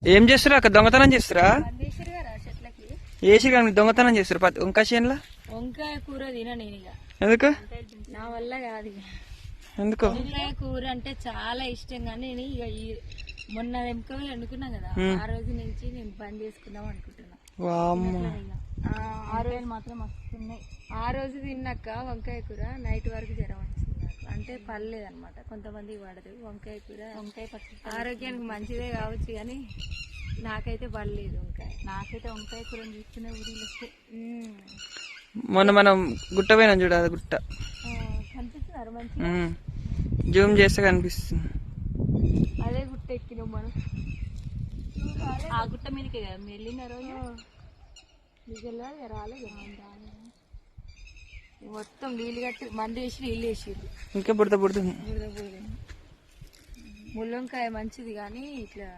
ఏం చేస్తారా అక్కడ? దొంగతనం చేస్తారా? పందేసిరు కదా చెట్లకి. ఏసి కానీ దొంగతనం చేస్తారు వంకాయ చేనులా. వంకాయ కూర తిన నేను ఇక. ఎందుకు? నా వల్ల కాదు ఇక. ఎందుకు? వంకాయ కూర అంటే చాలా ఇష్టం కానీ నేను ఇక మొన్న వెంకలు అనుకున్నా కదా, ఆ రోజు నుంచి నేను బంద్ చేసుకుందాం అనుకుంటున్నా. వామ్మో. ఆ రోజు మాత్రం వస్తున్నాయి. ఆ రోజు తిన్నాక వంకాయ కూర నైట్ వరకు జ్వరం వచ్చింది నాకు. అంటే పర్లేదు అనమాట, కొంతమందికి పడదు వంకాయ కూర. వంకాయ పచ్చి ఆరోగ్యానికి మంచిదే కావచ్చు కానీ నాకైతే పడలేదు వంకాయ. నాకైతే వంకాయ కూర తీసుకునే ఊరిలో వస్తే. మొన్న మనం గుట్ట పోయినాం చూడ, అది గుట్ట కనిపిస్తున్నారు మంచిగా. జూమ్ చేస్తే కనిపిస్తుంది. అదే గుట్ట ఎక్కినాం మనం. ఆ గుట్ట మీదకి కదా వెళ్ళిన రోజు రాలేదు. మొత్తం నీళ్ళు కట్టి మంది వేసి నీళ్ళు వేసిర్రు. ఇంకా బుడత బుడుతుంది. ముళ్ళంకాయ మంచిది కానీ ఇట్లా